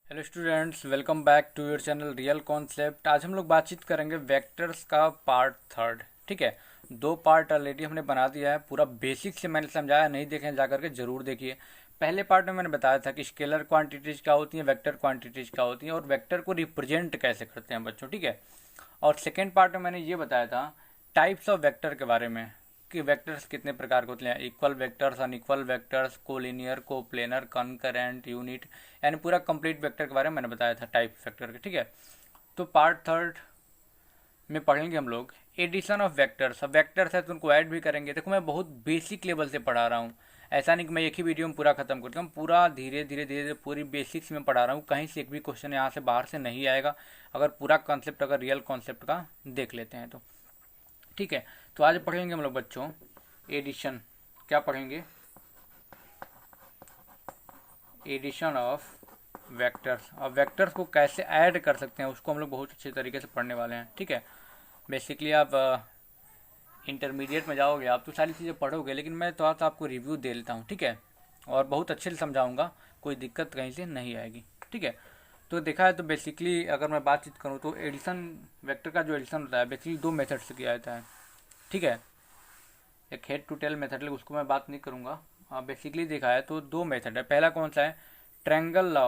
Hello students, welcome back to your channel real concept. आज हम लोग बातचीत करेंगे वेक्टर्स का पार्ट थर्ड। ठीक है, दो पार्ट ऑलरेडी हमने बना दिया है, पूरा बेसिक से मैंने समझाया, नहीं देखें जा करके ज़रूर देखिए। पहले पार्ट में मैंने बताया था कि स्केलर क्वांटिटीज क्या होती हैं, वेक्टर क्वांटिटीज क्या होती हैं और वेक्टर को रिप्रेजेंट कैसे करते हैं बच्चों। ठीक है, और सेकेंड पार्ट में मैंने ये बताया था टाइप्स ऑफ वेक्टर के बारे में कि वेक्टर्स कितने प्रकार के होते हैं, equal vectors, unequal vectors, collinear, coplanar, concurrent, unit, यानी पूरा कंप्लीट वेक्टर के बारे में मैंने बताया था टाइप वेक्टर के। ठीक है, तो पार्ट थर्ड में पढ़ेंगे हम लोग एडिशन ऑफ वेक्टर्स। अब वेक्टर्स है तो उनको ऐड भी करेंगे। देखो मैं बहुत बेसिक लेवल से पढ़ा रहा हूँ, ऐसा नहीं कि मैं एक ही वीडियो में पूरा खत्म करता हूँ, पूरा धीरे धीरे धीरे धीरे पूरी बेसिक्स में पढ़ा रहा हूँ। कहीं से एक भी क्वेश्चन यहाँ से बाहर से नहीं आएगा अगर पूरा कॉन्सेप्ट, अगर रियल कॉन्सेप्ट का देख लेते हैं तो। ठीक है, तो आज पढ़ेंगे हम लोग बच्चों एडिशन। क्या पढ़ेंगे? Addition of vectors. अब वेक्टर्स को कैसे ऐड कर सकते हैं उसको हम लोग बहुत अच्छे तरीके से पढ़ने वाले हैं। ठीक है, बेसिकली आप इंटरमीडिएट में जाओगे आप तो सारी चीज़ें पढ़ोगे, लेकिन मैं थोड़ा सा आपको रिव्यू दे लेता हूँ। ठीक है, और बहुत अच्छे से समझाऊंगा, कोई दिक्कत कहीं से नहीं आएगी। ठीक है, तो देखा है तो बेसिकली अगर मैं बातचीत करूँ तो एडिशन, वेक्टर का जो एडिशन होता है बेसिकली दो मेथड से किया जाता है। ठीक है, एक हेड टू टेल मेथड, लेकिन उसको मैं बात नहीं करूँगा। बेसिकली देखा है तो दो मेथड है। पहला कौन सा है? Triangle law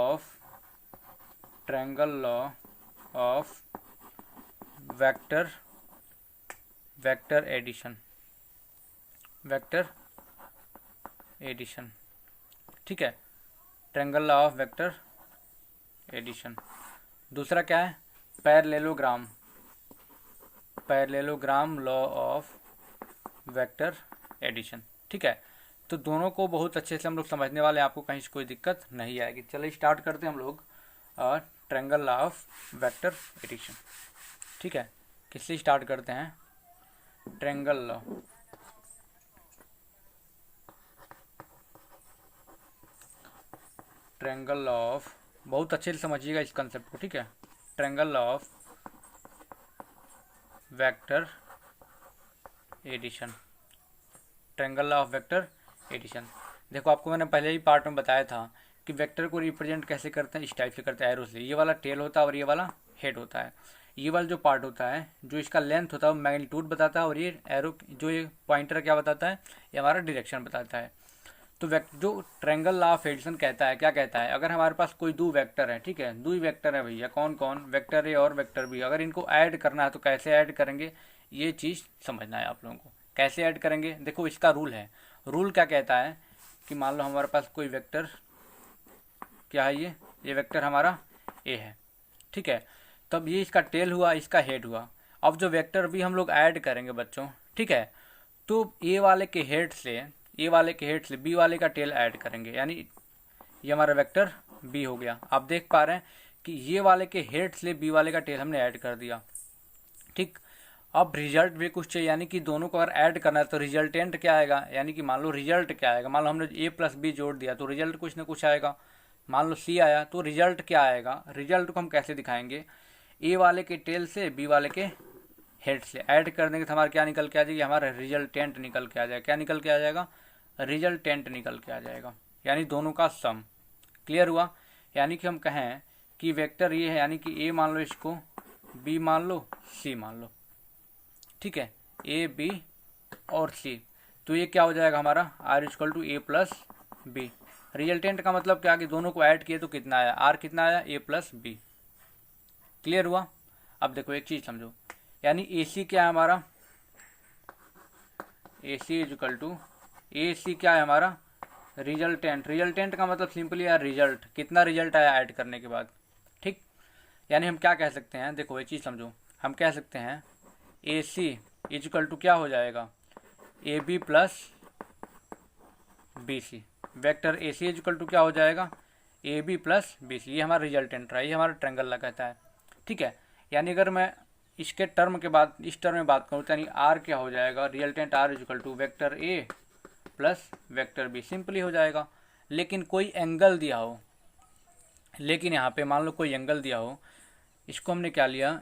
of vector vector addition, vector addition. ठीक है, triangle law of vector addition. दूसरा क्या है? Parallelogram, parallelogram law of vector addition. ठीक है, तो दोनों को बहुत अच्छे से हम लोग समझने वाले हैं, आपको कहीं से कोई दिक्कत नहीं आएगी। चलिए स्टार्ट करते हैं हम लोग triangle law of vector addition. ठीक है, किससे स्टार्ट करते हैं? Triangle law, triangle law of, बहुत अच्छे से समझिएगा इस कंसेप्ट को। ठीक है, triangle law of vector addition, triangle law of vector addition. देखो आपको मैंने पहले ही पार्ट में बताया था कि वेक्टर को रिप्रेजेंट कैसे करते हैं, इस टाइप से करते हैं, एरो से। ये वाला टेल होता है और ये वाला हेड होता है। ये वाला जो पार्ट होता है, जो इसका लेंथ होता है वो मैग्नीट्यूड बताता है, और ये एरो जो ये पॉइंटर क्या बताता है, ये हमारा डायरेक्शन बताता है। तो जो ट्रायंगल लॉ ऑफ एडिशन कहता है, क्या कहता है? अगर हमारे पास कोई दो वेक्टर है, ठीक है, दो ही वेक्टर है भैया, कौन कौन? वेक्टर ए और वेक्टर बी। अगर इनको ऐड करना है तो कैसे ऐड करेंगे, ये चीज़ समझना है आप लोगों को। कैसे ऐड करेंगे? देखो इसका रूल है। रूल क्या कहता है कि मान लो हमारे पास कोई वेक्टर, क्या है ये वेक्टर हमारा ए है। ठीक है, तब ये इसका टेल हुआ, इसका हेड हुआ। अब जो वेक्टर भी हम लोग ऐड करेंगे बच्चों, ठीक है, तो ए वाले के हेड से, ए वाले के हेड से बी वाले का टेल ऐड करेंगे, यानी ये हमारा वेक्टर बी हो गया। आप देख पा रहे हैं कि ये वाले के हेड से बी वाले का टेल हमने ऐड कर दिया। ठीक, अब रिजल्ट भी कुछ चाहिए, यानी कि दोनों को अगर ऐड करना है तो रिजल्टेंट क्या आएगा, यानी कि मान लो रिजल्ट क्या आएगा। मान लो हमने ए प्लस बी जोड़ दिया तो रिजल्ट कुछ ना कुछ आएगा। मान लो सी आया तो रिजल्ट क्या आएगा? रिजल्ट को हम कैसे दिखाएंगे? ए वाले के टेल से बी वाले के हेड से ऐड कर देंगे तो हमारा क्या निकल के आ जाएगी? हमारा रिजल्टेंट निकल के आ जाएगा। क्या निकल के आ जाएगा? रिजल्टेंट निकल के आ जाएगा, यानी दोनों का सम। क्लियर हुआ? यानी कि हम कहें कि वेक्टर ये है, यानी कि ए मान लो, इसको बी मान लो, सी मान लो। ठीक है, ए बी और सी, तो ये क्या हो जाएगा हमारा? R equal to A plus B. Resultant का मतलब क्या कि दोनों को ऐड किए तो कितना आया? आर कितना आया? ए प्लस बी। क्लियर हुआ? अब देखो एक चीज समझो, यानी ए सी क्या है हमारा? ए सी इक्वल टू, ए सी क्या है हमारा? रिजल्टेंट। रिजल्टेंट का मतलब सिंपली यार रिजल्ट, कितना रिजल्ट आया ऐड करने के बाद। ठीक, यानी हम क्या कह सकते हैं? देखो ये चीज़ समझो, हम कह सकते हैं ए सी इक्वल टू क्या हो जाएगा? A B plus B C. Vector A C equal to क्या हो जाएगा? A B plus B C. ये हमारा रिजल्टेंट रहा, ये हमारा ट्रायंगल लगाता है। ठीक है, यानी अगर मैं इसके टर्म के बाद इस टर्म में बात करूँ तो यानी आर क्या हो जाएगा? Resultant R equal to vector A plus vector B. Simply हो जाएगा। लेकिन कोई एंगल दिया हो, लेकिन यहाँ पे मान लो कोई एंगल दिया हो, इसको हमने क्या लिया?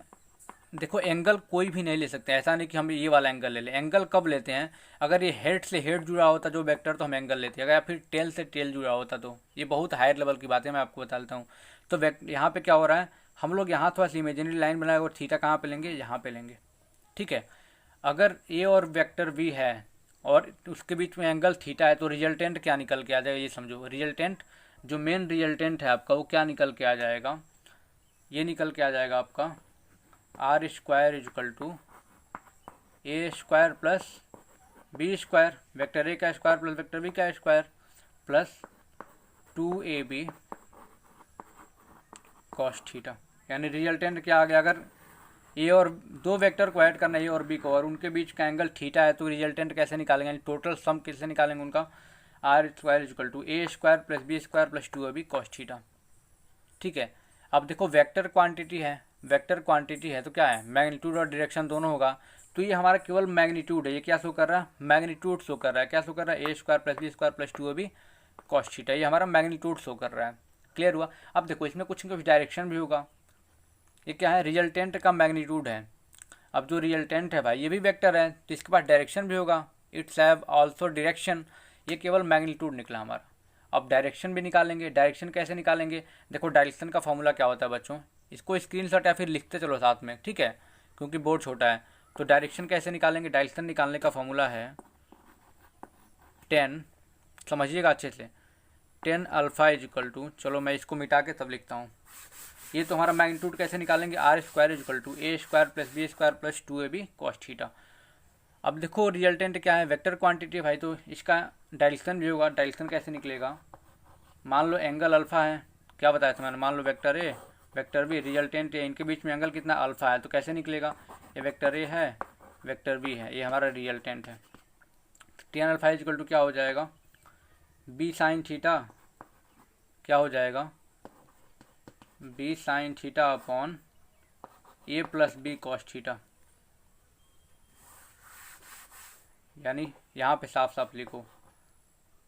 देखो एंगल कोई भी नहीं ले सकते, ऐसा नहीं कि हम ये वाला एंगल ले लें। एंगल कब लेते हैं, अगर ये हेड से हेड जुड़ा होता जो वेक्टर तो हम एंगल लेते हैं, अगर फिर टेल से टेल जुड़ा होता तो ये बहुत हायर लेवल की बात है, मैं आपको बता देता हूँ। तो यहाँ पे क्या हो रहा है, हम लोग यहाँ थोड़ा सी इमेजिनरी लाइन बनाए और थीटा कहाँ पे लेंगे, यहाँ पे लेंगे। ठीक है, अगर ए और वेक्टर बी है और उसके बीच में एंगल थीटा है तो रिजल्टेंट क्या निकल के आ जाएगा, ये समझो। रिजल्टेंट जो मेन रिजल्टेंट है आपका वो क्या निकल के आ जाएगा, ये निकल के आ जाएगा आपका R square equal to A square plus B square, vector A का स्क्वायर प्लस वेक्टर बी का square plus 2ab cos theta. यानी रिजल्टेंट क्या आ गया, अगर ए और दो वेक्टर को ऐड करना है ए और बी को और उनके बीच का एंगल थीटा है तो रिजल्टेंट कैसे निकालेंगे, यानी टोटल सम कैसे निकालेंगे उनका, R square equal to A square plus B square plus 2ab cos theta. ठीक है, अब देखो वेक्टर क्वांटिटी है, वेक्टर क्वांटिटी है तो क्या है, मैग्नीट्यूड और डायरेक्शन दोनों होगा। तो ये हमारा केवल मैग्नीट्यूड है, ये क्या शो कर रहा है, मैग्नीट्यूड शो कर रहा है। क्या शो कर रहा है, A square plus B square plus 2ab cos theta, ये हमारा मैग्नीट्यूड शो कर रहा है। क्लियर हुआ। अब देखो इसमें कुछ कुछ डायरेक्शन भी होगा, ये क्या है, रिजल्टेंट का मैग्नीट्यूड है। अब जो रिजल्टेंट है भाई ये भी वेक्टर है तो इसके पास डायरेक्शन भी होगा, इट्स हैव आल्सो डायरेक्शन। ये केवल मैग्नीट्यूड निकला हमारा। अब डायरेक्शन भी निकालेंगे, डायरेक्शन कैसे निकालेंगे, देखो डायरेक्शन का फॉर्मूला क्या होता है बच्चों, इसको स्क्रीनशॉट या फिर लिखते चलो साथ में, ठीक है, क्योंकि बोर्ड छोटा है। तो डायरेक्शन कैसे निकालेंगे, डायरेक्शन निकालने का फॉर्मूला है 10, समझिएगा अच्छे से, 10 अल्फा इजकल टू, चलो मैं इसको मिटा के तब लिखता हूँ। ये तो हमारा मैग्नीट्यूड कैसे निकालेंगे, R square equal to A square plus B square plus 2ab cos theta. अब देखो रिजल्टेंट क्या है, वेक्टर क्वांटिटी भाई, तो इसका डायरेक्शन भी होगा। डायरेक्शन कैसे निकलेगा, मान लो एंगल अल्फा है, क्या बताया था मैंने, मान लो vector A vector B, resultant A, इनके बीच में एंगल कितना अल्फा है, तो कैसे निकलेगा, ये वेक्टर ए है वेक्टर बी है, ये हमारा रिजल्टेंट है। 10 अल्फा इजकल टू क्या हो जाएगा, बी साइन थीटा, क्या हो जाएगा, बी साइन थीटा अपॉन ए प्लस बी कॉस थीटा। यानी यहाँ पे साफ साफ लिखो,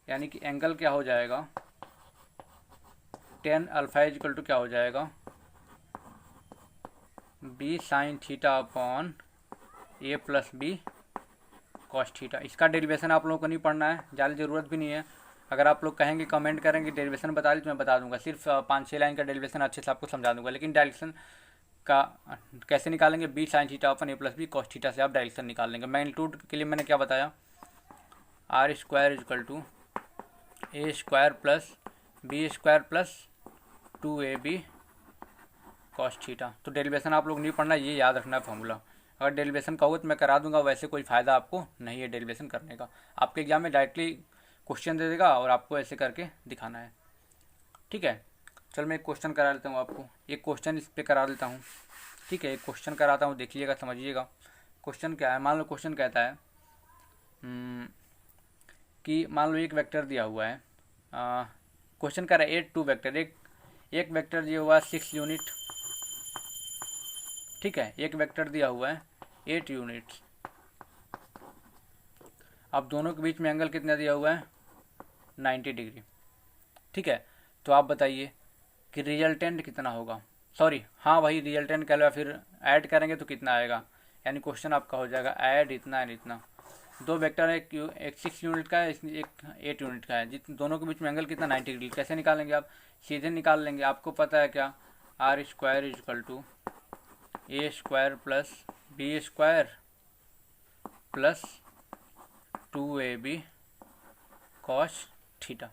यानी कि एंगल क्या हो जाएगा, 10 अल्फा इजकल टू क्या हो जाएगा, बी साइन थीटा अपॉन ए प्लस बी कॉस थीटा। इसका डेरिवेशन आप लोगों को नहीं पढ़ना है, ज़्यादा ज़रूरत भी नहीं है। अगर आप लोग कहेंगे कमेंट करेंगे डेरिवेशन बता दी तो मैं बता दूंगा, सिर्फ 5-6 लाइन का डेरिवेशन अच्छे से आपको समझा दूंगा। लेकिन डायरेक्शन का कैसे निकालेंगे, बी साइन थीटा अपन ए प्लस बी कॉस थीटा से आप डायरेक्शन निकाल लेंगे। मैग्नीट्यूड के लिए मैंने क्या बताया, R square equal to A square plus B square plus 2ab cos theta. तो डेरिवेशन आप लोग नहीं पढ़ना, ये याद रखना फॉर्मूला। अगर डेरिवेशन का होगा तो मैं करा दूंगा, वैसे कोई फ़ायदा आपको नहीं है डेरिवेशन करने का। आपके एग्जाम में डायरेक्टली क्वेश्चन दे देगा और आपको ऐसे करके दिखाना है। ठीक है, चल मैं एक क्वेश्चन करा लेता हूँ आपको, एक क्वेश्चन इस पर करा देता हूँ। ठीक है, एक क्वेश्चन कराता हूँ, देखिएगा समझिएगा। क्वेश्चन क्या है, मान लो क्वेश्चन कहता है कि मान लो एक वेक्टर दिया हुआ है, क्वेश्चन कह रहा है 8 2 वेक्टर, एक वेक्टर दिया हुआ है 6 यूनिट। ठीक है, एक वेक्टर दिया हुआ है 8 यूनिट्स। अब दोनों के बीच में एंगल कितना दिया हुआ है, 90 डिग्री। ठीक है, तो आप बताइए कि रिजल्टेंट कितना होगा, सॉरी हाँ वही रिजल्टेंट कह लो, फिर ऐड करेंगे तो कितना आएगा। यानी क्वेश्चन आपका हो जाएगा ऐड इतना एंड इतना, दो वेक्टर है, एक 6 यूनिट का है, एक 8 यूनिट का है, जित दोनों के बीच में एंगल कितना 90 डिग्री। कैसे निकालेंगे आप, सीधे निकाल लेंगे। आपको पता है क्या, R square equal to A square plus B square plus 2ab cos theta.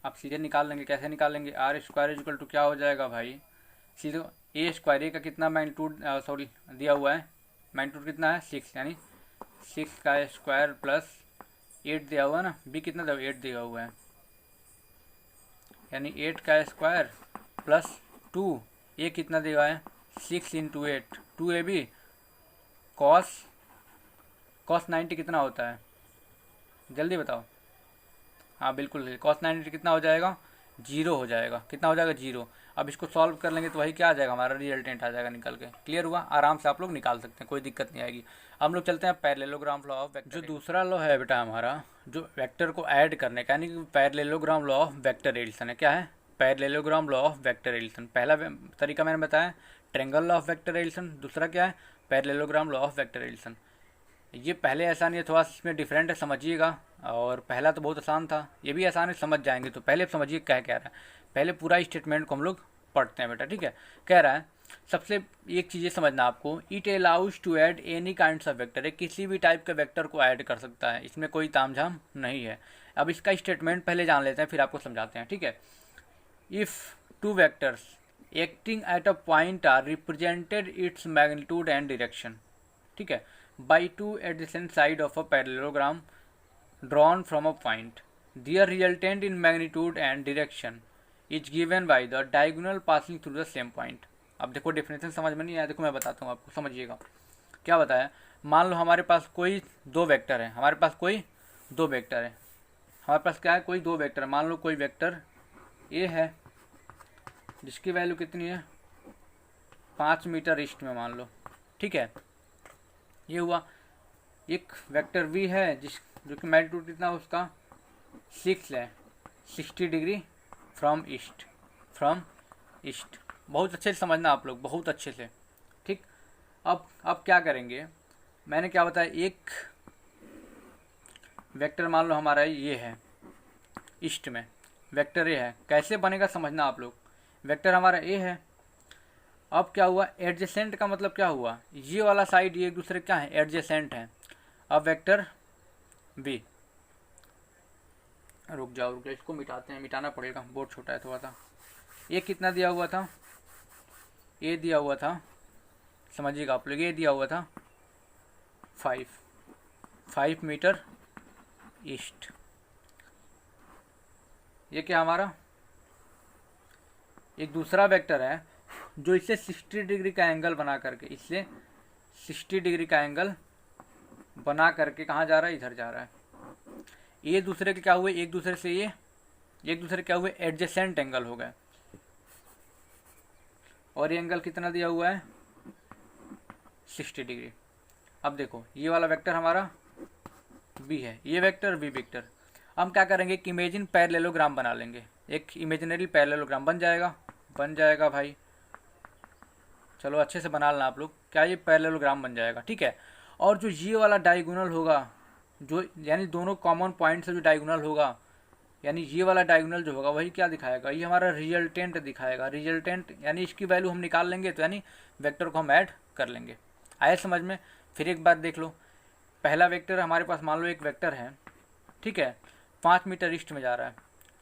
आप सीधे निकाल लेंगे। कैसे निकालेंगे, आर स्क्वायर इजकल टू क्या हो जाएगा भाई, सीधे ए स्क्वायर, ए का कितना मैग्नीट्यूड सॉरी दिया हुआ है, मैग्नीट्यूड कितना है 6, यानी 6 का स्क्वायर प्लस 8 दिया हुआ है ना, बी कितना दिया हुआ, 8 दिया हुआ है, यानी 8 का स्क्वायर प्लस 2, ए कितना दिया हुआ है 6 इंटू 8 2ab कॉस 90 कितना होता है, जल्दी बताओ। हाँ बिल्कुल, कॉस 90 कितना हो जाएगा, 0 हो जाएगा। कितना हो जाएगा, 0। अब इसको सॉल्व कर लेंगे तो वही क्या आ जाएगा, हमारा रिजल्टेंट आ जाएगा निकल के। क्लियर हुआ, आराम से आप लोग निकाल सकते हैं, कोई दिक्कत नहीं आएगी। हम लोग चलते हैं पैरेललोग्राम लॉ ऑफ वेक्टर। जो दूसरा लॉ है बेटा हमारा, जो वेक्टर को ऐड करने का, यानी कि parallelogram law of vector addition है। क्या है, parallelogram law of vector addition. पहला तरीका मैंने बताया triangle law of vector addition, दूसरा क्या है parallelogram law of vector addition. ये पहले ऐसा नहीं है, थोड़ा इसमें डिफरेंट है, समझिएगा। और पहला तो बहुत आसान था, ये भी आसान है, समझ जाएंगे। तो पहले समझिए क्या कह रहा है, पहले पूरा स्टेटमेंट को हम लोग पढ़ते हैं बेटा, ठीक है। कह रहा है सबसे एक चीज़ समझना आपको, it allows to add any kinds of vector, किसी भी टाइप के वेक्टर को ऐड कर सकता है, इसमें कोई तामझाम नहीं है। अब इसका स्टेटमेंट पहले जान लेते हैं, फिर आपको समझाते हैं, ठीक है। If two vectors acting at a point are represented its magnitude and direction, ठीक है, by two adjacent side of a parallelogram drawn from a point, their resultant in magnitude and direction is given by the diagonal passing through the same point। अब देखो definition समझ में नहीं आया, देखो मैं बताता हूँ आपको, समझिएगा। क्या बताया, मान लो हमारे पास कोई दो वेक्टर है, हमारे पास कोई दो वेक्टर है, हमारे पास क्या है, कोई दो वेक्टर है। मान लो कोई वेक्टर ए है जिसकी वैल्यू कितनी है 5 मीटर ईस्ट में मान लो, ठीक है। ये हुआ। एक वेक्टर वी है जो कि मैग्नीट्यूड कितना है उसका 6 है, 60 डिग्री फ्रॉम ईस्ट। बहुत अच्छे से समझना आप लोग, बहुत अच्छे से, ठीक। अब क्या करेंगे, मैंने क्या बताया, एक वेक्टर मान लो हमारा ये है ईस्ट में, वेक्टर ए है, कैसे बनेगा समझना आप लोग। वेक्टर हमारा ए है, अब क्या हुआ, एडजेसेंट का मतलब क्या हुआ, ये वाला साइड ये एक दूसरे क्या है, एडजेसेंट है। अब वेक्टर बी, रुक जाओ इसको मिटाते हैं, मिटाना पड़ेगा, बोर्ड छोटा है थोड़ा सा। ये कितना दिया हुआ था, ए दिया हुआ था, समझिएगा आप लोग, ये दिया हुआ था 5 मीटर ईस्ट। ये क्या हमारा एक दूसरा वेक्टर है जो इससे 60 डिग्री का एंगल बना करके, इससे 60 डिग्री का एंगल बना करके कहाँ जा रहा है, इधर जा रहा है। ये दूसरे के क्या हुए, एक दूसरे से ये एक दूसरे क्या हुए, एडजेसेंट एंगल हो गए। और ये एंगल कितना दिया हुआ है 60 डिग्री। अब देखो ये वाला वेक्टर हमारा बी है, ये वेक्टर बी वेक्टर। हम क्या करेंगे कि इमेजिन पैरेललोग्राम बना लेंगे, एक इमेजिनरी पैरेललोग्राम बन जाएगा भाई, चलो अच्छे से बना लेना आप लोग। क्या ये पैरेललोग्राम बन जाएगा, ठीक है। और जो ये वाला डायगोनल होगा, जो यानी दोनों कॉमन पॉइंट से जो डायगोनल होगा, यानी ये वाला डायगोनल जो होगा वही क्या दिखाएगा, ये हमारा रिजल्टेंट दिखाएगा। रिजल्टेंट यानी इसकी वैल्यू हम निकाल लेंगे, तो यानी वेक्टर को हम ऐड कर लेंगे। आए समझ में। फिर एक बात देख लो, पहला वेक्टर हमारे पास मान लो एक वेक्टर है, ठीक है, 5 मीटर ईस्ट में जा रहा है,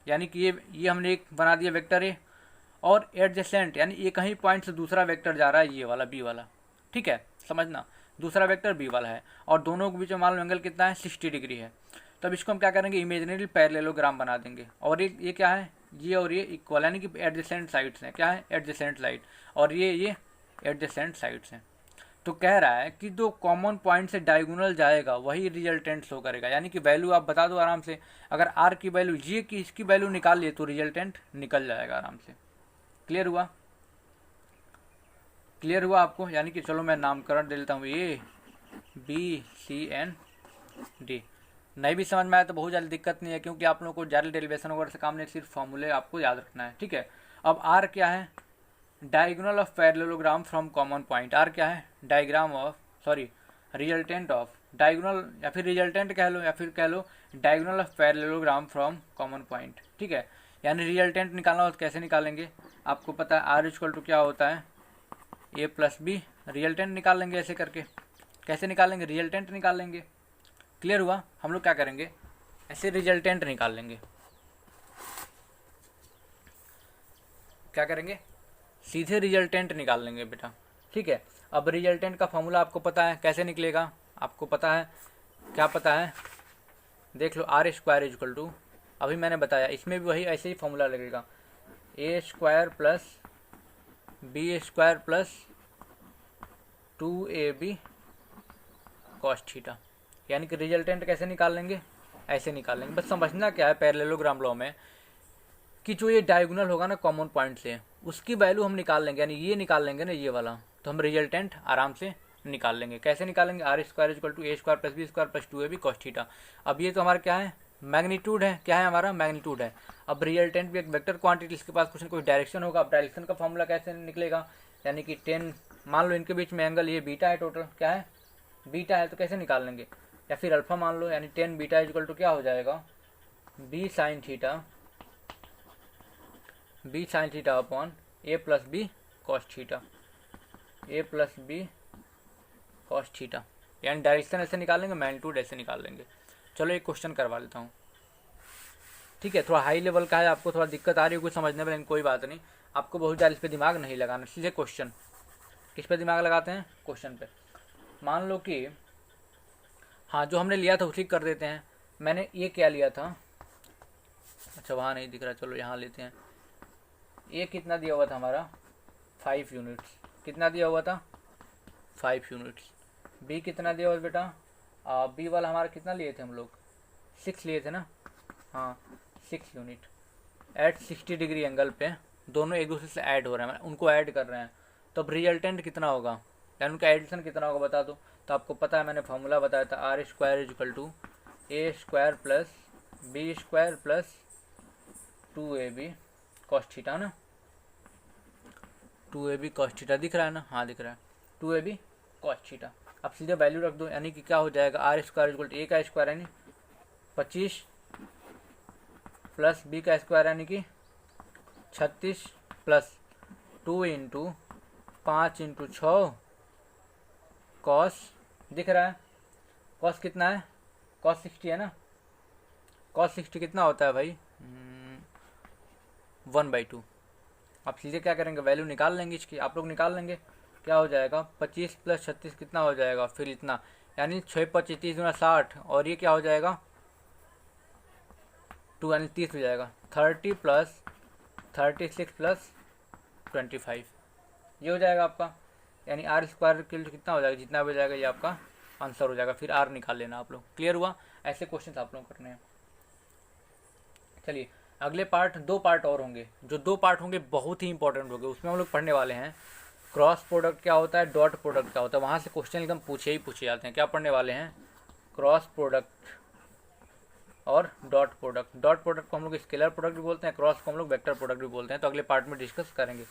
यानी कि ये हमने एक बना दिया वेक्टर ए, और एडजेसेंट यानी एक ही पॉइंट से दूसरा वेक्टर जा रहा है, ये वाला बी वाला, ठीक है, समझना। दूसरा वेक्टर बी वाला है और दोनों के बीच में मान लो एंगल कितना है 60 डिग्री है। तब इसको हम क्या करेंगे, इमेजिनरी पैरेललोग्राम बना देंगे। और ये क्या है, ये और ये इक्वल, यानी कि एडजेसेंट साइड्स हैं। क्या है, एडजेसेंट साइड, और ये एडजेसेंट साइड्स हैं। तो कह रहा है कि जो कॉमन पॉइंट से डायगोनल जाएगा वही रिजल्टेंट शो करेगा। यानी कि वैल्यू आप बता दो आराम से, अगर आर की वैल्यू ये की इसकी वैल्यू निकाल लिए तो रिजल्टेंट निकल जाएगा आराम से। क्लियर हुआ, क्लियर हुआ आपको। यानी कि चलो मैं नामकरण दे लेता हूँ, A B C and D. नहीं भी समझ में आया तो बहुत ज़्यादा दिक्कत नहीं है, क्योंकि आप लोगों को ज़्यादा डेरिवेशन वगैरह से काम नहीं, सिर्फ फॉर्मूले आपको याद रखना है, ठीक है। अब आर क्या है, diagonal of parallelogram from common point. R क्या है, रिजल्टेंट ऑफ डायगोनल, या फिर रिजल्टेंट कह लो, या फिर कह लो diagonal of parallelogram from common point, ठीक है। यानी रिजल्टेंट निकालना हो तो कैसे निकालेंगे, आपको पता है आर इक्वल टू क्या होता है, ए प्लस बी। रिजल्टेंट निकाल लेंगे ऐसे करके, कैसे निकालेंगे, रिजल्टेंट निकाल लेंगे। क्लियर हुआ। हम लोग क्या करेंगे, ऐसे रिजल्टेंट निकाल लेंगे। क्या करेंगे, सीधे रिजल्टेंट निकाल लेंगे बेटा, ठीक है। अब रिजल्टेंट का फॉर्मूला आपको पता है कैसे निकलेगा, आपको पता है, क्या पता है, देख लो, आर स्क्वायर इक्वल टू, अभी मैंने बताया, इसमें भी वही ऐसे ही फॉर्मूला लगेगा, A square plus B square plus 2ab cos theta. यानी कि रिजल्टेंट कैसे निकाल लेंगे, ऐसे निकाल लेंगे। बस समझना क्या है पैरेललोग्राम लॉ में, कि जो ये डायगोनल होगा ना कॉमन पॉइंट से, उसकी वैल्यू हम निकाल लेंगे, यानी ये निकाल लेंगे ना ये वाला, तो हम रिजल्टेंट आराम से निकाल लेंगे। कैसे निकालेंगे, R square equal to A square plus B square plus 2ab cos theta. अब ये तो हमारा क्या है, मैग्नीट्यूड है, क्या है हमारा, मैग्नीट्यूड है। अब रिजल्टेंट भी एक वेक्टर क्वांटिटी, इसके पास कुछ न कुछ डायरेक्शन होगा। अब डायरेक्शन का फॉर्मूला कैसे निकलेगा, यानी कि 10, मान लो इनके बीच में एंगल ये बीटा है, टोटल क्या है बीटा है, तो कैसे निकाल लेंगे, या फिर अल्फा मान लो, यानी 10 बीटा इक्वल टू क्या हो जाएगा बी साइन थीटा अपॉन ए प्लस बी कॉस थीटा, ए प्लस बी कॉस थीटा, यानी डायरेक्शन ऐसे निकालेंगे, मैग्नीट्यूड ऐसे निकाल लेंगे। चलो एक क्वेश्चन करवा लेता हूँ, ठीक है, थोड़ा हाई लेवल का है, आपको थोड़ा दिक्कत आ रही होगी समझने में, लेकिन कोई बात नहीं, आपको बहुत ज़्यादा इस पर दिमाग नहीं लगाना। सीधे क्वेश्चन, किस पे दिमाग लगाते हैं, क्वेश्चन पे। मान लो कि हाँ जो हमने लिया था उसी कर देते हैं। मैंने ये क्या लिया था, अच्छा वहाँ नहीं दिख रहा, चलो यहाँ लेते हैं। ये कितना दिया हुआ था हमारा 5 यूनिट्स, कितना दिया हुआ था 5 यूनिट्स। बी कितना दिया हुआ बेटा, बी वाला हमारा कितना लिए थे हम लोग 6 लिए थे ना, हाँ 6 यूनिट एट 60 डिग्री एंगल पे, दोनों एक दूसरे से ऐड हो रहे हैं, उनको ऐड कर रहे हैं, तो अब रिजल्टेंट कितना होगा, यानी उनका एडिशन कितना होगा बता दो। तो आपको पता है मैंने फार्मूला बताया था, R square equal to A square plus B square plus 2ab cos theta ना, 2ab कॉस थीटा दिख रहा है ना, हाँ दिख रहा है 2ab कॉस थीटा। अब सीधे वैल्यू रख दो, यानी कि क्या हो जाएगा आर स्क्वायर इक्वल टू ए का स्क्वायर यानी 25 प्लस बी का स्क्वायर यानी कि 36 प्लस 2 इंटू 5 इंटू 6 कॉस, दिख रहा है कॉस कितना है, कॉस 60 है ना, कॉस 60 कितना होता है भाई 1/2। आप सीधे क्या करेंगे वैल्यू निकाल लेंगे इसकी, आप लोग निकाल लेंगे, क्या हो जाएगा 25 प्लस 36 कितना हो जाएगा फिर इतना, यानी 6 25 30 गुना 60, और ये क्या हो जाएगा 2 यानी 30 हो जाएगा, 30 प्लस 36 प्लस 25 ये हो जाएगा आपका, यानी आर स्क्वायर के लिए कितना हो जाएगा, जितना भी हो जाएगा ये आपका आंसर हो जाएगा, फिर आर निकाल लेना आप लोग। क्लियर हुआ, ऐसे क्वेश्चन आप लोग करने हैं। चलिए अगले पार्ट, 2 पार्ट और होंगे, जो 2 पार्ट होंगे बहुत ही इंपॉर्टेंट होंगे, उसमें हम लोग पढ़ने वाले हैं क्रॉस प्रोडक्ट क्या होता है, डॉट प्रोडक्ट क्या होता है, वहाँ से क्वेश्चन एकदम पूछे जाते हैं। क्या पढ़ने वाले हैं, क्रॉस प्रोडक्ट और डॉट प्रोडक्ट। डॉट प्रोडक्ट को हम लोग स्केलर प्रोडक्ट भी बोलते हैं, क्रॉस को हम लोग वेक्टर प्रोडक्ट भी बोलते हैं, तो अगले पार्ट में डिस्कस करेंगे।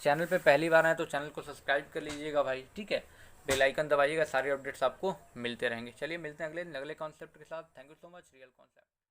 चैनल पे पहली बार आए तो चैनल को सब्सक्राइब कर लीजिएगा भाई, ठीक है, बेल आइकन दबाइएगा, सारे अपडेट्स आपको मिलते रहेंगे। चलिए मिलते हैं अगले कॉन्सेप्ट के साथ। Thank you so much, real concept.